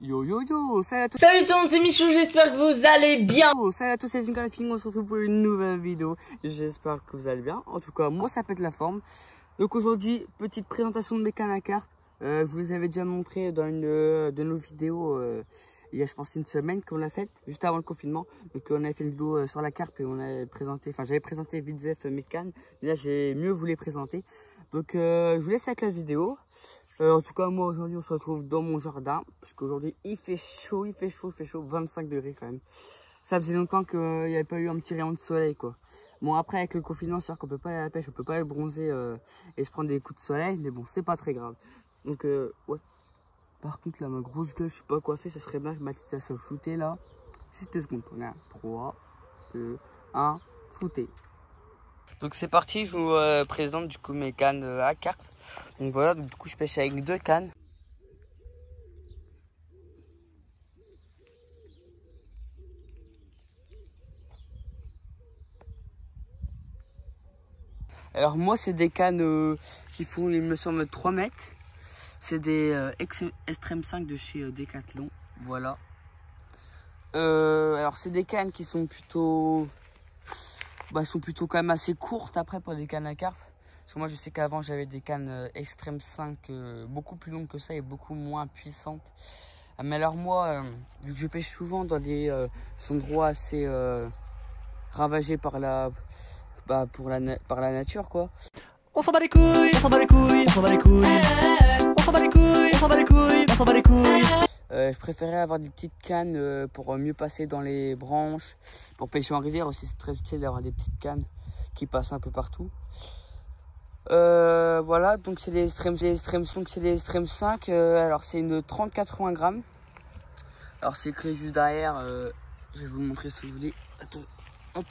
Yo yo yo, salut à tous. Salut tout le monde, c'est Michou, j'espère que vous allez bien. Salut à tous, c'est Jim Film, on se retrouve pour une nouvelle vidéo. J'espère que vous allez bien. En tout cas, moi ça pète la forme. Donc aujourd'hui, petite présentation de mes cannes à carpe. Je vous les avais déjà montré dans une de nos vidéos il y a je pense une semaine qu'on l'a faite, juste avant le confinement. Donc on avait fait une vidéo sur la carpe et on avait présenté, enfin j'avais présenté vite fait mes cannes. Mais là j'ai mieux vous les présenter. Donc je vous laisse avec la vidéo. En tout cas, moi aujourd'hui on se retrouve dans mon jardin parce qu'aujourd'hui il fait chaud, 25 degrés quand même. Ça faisait longtemps qu'il n'y avait pas eu un petit rayon de soleil quoi. Bon après avec le confinement c'est sûr qu'on peut pas aller à la pêche, on peut pas aller bronzer et se prendre des coups de soleil, mais bon c'est pas très grave. Donc ouais. Par contre là ma grosse gueule, je sais pas quoi faire, ça serait bien que ma tête soit floutée là. Juste 2 secondes, regarde. 3, 2, 1, flouté. Donc c'est parti, je vous présente du coup mes cannes à carpe. Donc voilà, donc, du coup je pêche avec 2 cannes. Alors moi c'est des cannes qui font il me semble 3 mètres. C'est des Extreme 5 de chez Decathlon, voilà. Alors c'est des cannes qui sont plutôt quand même assez courtes après pour des cannes à carpe. Parce que moi je sais qu'avant j'avais des cannes Extreme 5 beaucoup plus longues que ça et beaucoup moins puissantes. Mais alors moi, vu que je pêche souvent dans des endroits assez ravagés par la nature quoi. On s'en bat les couilles, on s'en bat les couilles, on s'en bat les couilles, on s'en bat les couilles, on s'en bat les couilles, on s'en bat les couilles. Je préférais avoir des petites cannes pour mieux passer dans les branches. Pour pêcher en rivière aussi, c'est très utile d'avoir des petites cannes qui passent un peu partout. Voilà, donc c'est les Extreme 5. Alors c'est une 30-80 grammes. Alors c'est écrit juste derrière. Je vais vous le montrer si vous voulez. Attends, hop.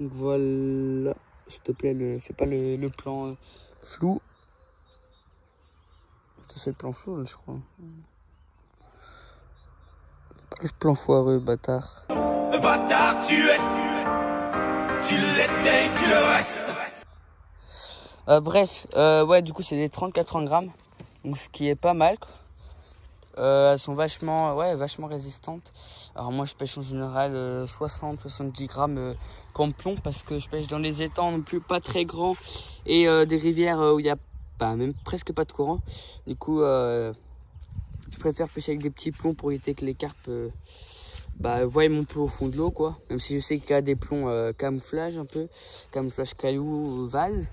Donc voilà, s'il te plaît, fais pas le plan flou. C'est le plan flou, là, je crois. Pas le plan foireux, bâtard. Le bâtard, tu l'étais, tu le restes. Bref, ouais, du coup, c'est des 30-80 grammes. Donc, ce qui est pas mal. Elles sont vachement résistantes. Alors, moi, je pêche en général 60-70 grammes comme plomb parce que je pêche dans les étangs non plus pas très grands et des rivières où il y a même presque pas de courant. Du coup, je préfère pêcher avec des petits plombs pour éviter que les carpes voient mon plomb au fond de l'eau, quoi. Même si je sais qu'il y a des plombs camouflage un peu, camouflage caillou, vase.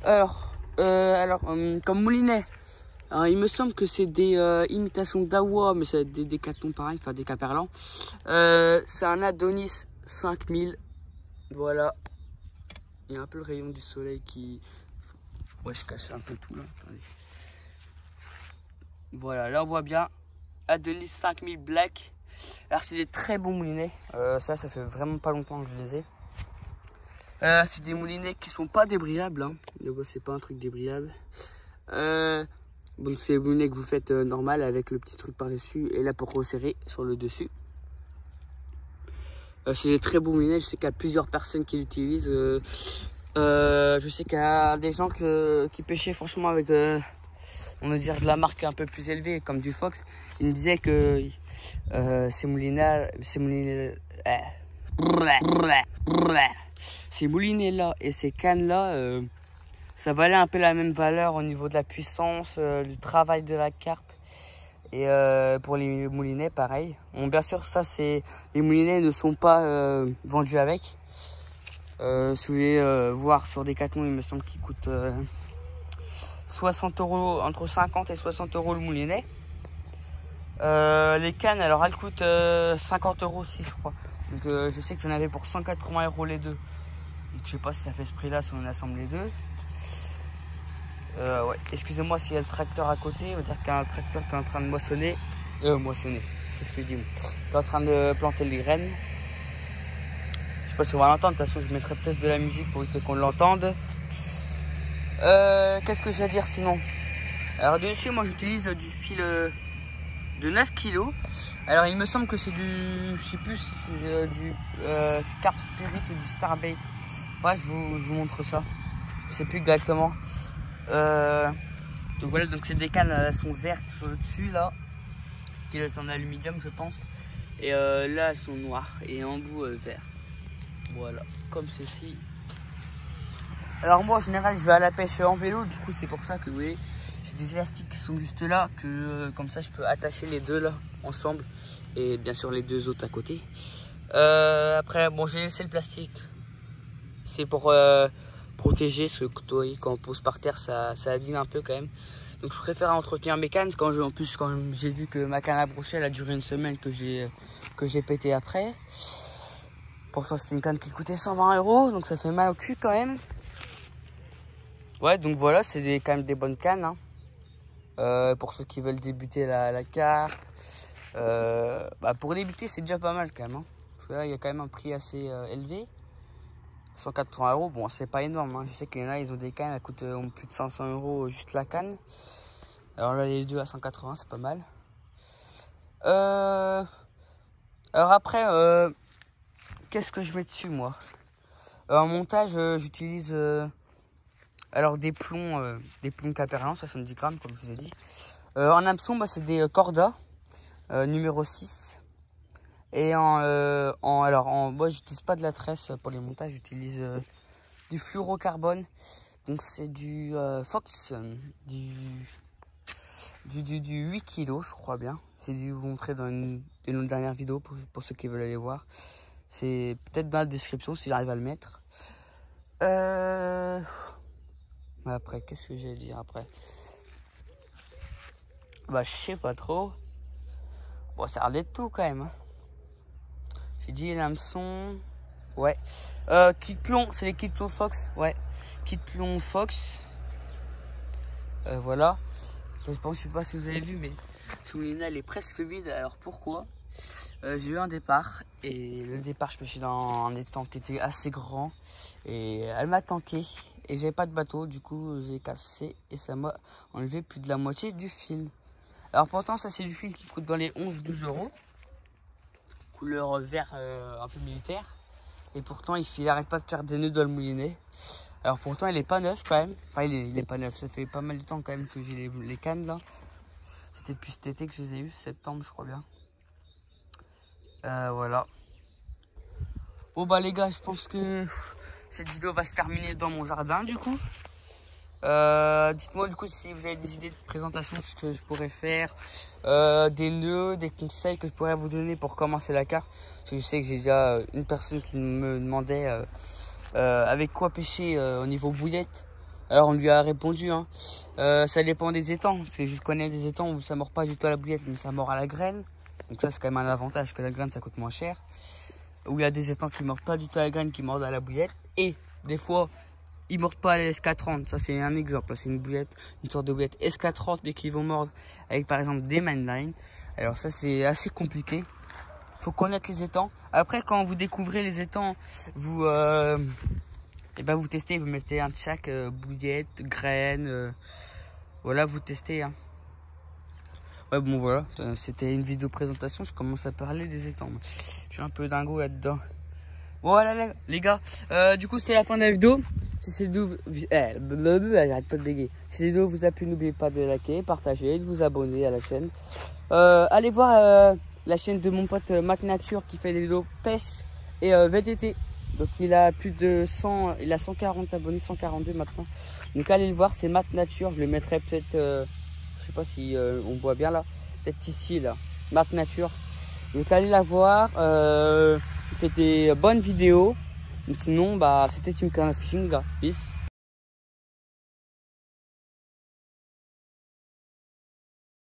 Alors, comme moulinet, alors, il me semble que c'est des imitations d'Awa, mais c'est des Decathlon pareil, enfin des Caperlan. C'est un Adonis 5000, voilà. Il y a un peu le rayon du soleil qui... Ouais, je cache un peu tout là. Attendez. Voilà, là on voit bien Adonis 5000 Black. Alors c'est des très bons moulinets. Ça fait vraiment pas longtemps que je les ai. C'est des moulinets qui sont pas débriables. Hein. C'est pas un truc débriable. Donc c'est des moulinets que vous faites normal avec le petit truc par dessus et là pour resserrer sur le dessus. C'est des très bons moulinets. Je sais qu'il y a plusieurs personnes qui l'utilisent. Je sais qu'il y a des gens qui pêchaient franchement avec on va dire de la marque un peu plus élevée comme du Fox. Ils me disaient que ces moulinets là et ces cannes là ça valait un peu la même valeur au niveau de la puissance, du travail de la carpe. Et pour les moulinets pareil. Bon, bien sûr ça c'est les moulinets ne sont pas vendus avec. Si vous voulez voir sur Decathlon, il me semble qu'il coûte 60 €, entre 50 et 60 € le moulinet. Les cannes, alors elles coûtent 50 € aussi, je crois. Donc je sais que j'en avais pour 180 € les deux. Donc je sais pas si ça fait ce prix là si on assemble les deux. Ouais, excusez-moi s'il y a le tracteur à côté, on va dire qu'il y a un tracteur qui est en train de moissonner. Qu'est-ce que je dis moi, qui est en train de planter les graines. Je sais pas si on va l'entendre, de toute façon je mettrai peut-être de la musique pour éviter qu'on l'entende. Qu'est-ce que j'ai à dire sinon? Alors dessus moi j'utilise du fil de 9 kg. Alors il me semble que c'est du, je sais plus si c'est du Carp Spirit ou du Starbait. Ouais, je vous montre ça. Je sais plus exactement. Donc voilà, donc ces des cannes elles sont vertes au-dessus là, qui est en aluminium je pense. Et là elles sont noires et en bout vert. Voilà, comme ceci. Alors moi en général je vais à la pêche en vélo, du coup c'est pour ça que vous voyez, j'ai des élastiques qui sont juste là, que comme ça je peux attacher les deux là ensemble. Et bien sûr les deux autres à côté. Après bon j'ai laissé le plastique. C'est pour protéger ce que quand on pose par terre ça abîme un peu quand même. Donc je préfère entretenir mes cannes quand en plus quand j'ai vu que ma canne à brochet elle a duré une semaine que j'ai pété après. Pourtant c'était une canne qui coûtait 120 €, donc ça fait mal au cul quand même. Ouais donc voilà, c'est quand même des bonnes cannes hein. Pour ceux qui veulent débuter la carpe. Pour débuter c'est déjà pas mal quand même hein. Parce que là il y a quand même un prix assez élevé. 180 €, bon c'est pas énorme hein. Je sais qu'il y en a ils ont des cannes, elles coûtent plus de 500 € juste la canne. Alors là les deux à 180 c'est pas mal. Alors après qu'est-ce que je mets dessus moi? En montage j'utilise alors des plombs Caperlan 70 grammes comme je vous ai dit. En hameçon c'est des Corda numéro 6. Et moi j'utilise pas de la tresse pour les montages, j'utilise du fluorocarbone. Donc c'est du Fox, du 8 kg je crois bien. J'ai dû vous montrer dans une de nos dernières vidéos pour ceux qui veulent aller voir. C'est peut-être dans la description si j'arrive à le mettre. Après qu'est-ce que j'ai à dire après? Je sais pas trop. Bon ça a l'air de tout quand même hein. J'ai dit l'hameçon. Ouais. Kit plomb, c'est les kits plomb Fox. Ouais. Kit plomb Fox. Voilà. Je sais pas si vous avez vu, mais son linéa elle est presque vide. Alors pourquoi? J'ai eu un départ. Et le départ, je me suis dans un étang qui était assez grand. Et elle m'a tanké. Et j'avais pas de bateau. Du coup, j'ai cassé. Et ça m'a enlevé plus de la moitié du fil. Alors pourtant, ça c'est du fil qui coûte dans les 11-12 €. Couleur vert un peu militaire. Et pourtant il arrête pas de faire des nœuds dans le moulinet. Alors pourtant il est pas neuf quand même. Enfin il est pas neuf, ça fait pas mal de temps quand même que j'ai les cannes là. C'était depuis cet été que je les ai eu, septembre je crois bien. Voilà. Bon les gars, je pense que cette vidéo va se terminer dans mon jardin du coup. Dites-moi du coup si vous avez des idées de présentation, ce que je pourrais faire, des nœuds, des conseils que je pourrais vous donner pour commencer la carpe. Parce que je sais que j'ai déjà une personne qui me demandait avec quoi pêcher au niveau bouillette. Alors on lui a répondu hein. Ça dépend des étangs, parce que je connais des étangs où ça mord pas du tout à la bouillette mais ça mord à la graine. Donc ça c'est quand même un avantage, que la graine ça coûte moins cher. Où il y a des étangs qui mordent pas du tout à la graine, qui mordent à la bouillette. Et des fois ils mordent pas à la SK30, ça c'est un exemple, c'est une bouillette, une sorte de bouillette SK30 mais qui vont mordre avec par exemple des mainline. Alors ça c'est assez compliqué, faut connaître les étangs. Après quand vous découvrez les étangs, vous vous testez, vous mettez un de chaque bouillette, graine, voilà vous testez hein. Ouais bon voilà, c'était une vidéo présentation, je commence à parler des étangs, je suis un peu dingo là-dedans. Voilà les gars, du coup c'est la fin de la vidéo. Si cette vidéo, j'arrête pas de bégayer. Si cette vidéo vous a plu, n'oubliez pas de liker, partager, de vous abonner à la chaîne. Allez voir la chaîne de mon pote Matt Nature qui fait des vidéos pêche et VTT. Donc il a plus de 100, il a 140 abonnés, 142 maintenant. Donc allez le voir, c'est Matt Nature. Je le mettrai peut-être, je sais pas si on voit bien là, peut-être ici là, Matt Nature. Donc allez la voir. Il fait des bonnes vidéos. Mais sinon, c'était Team Canal Fishing, les gars. Peace.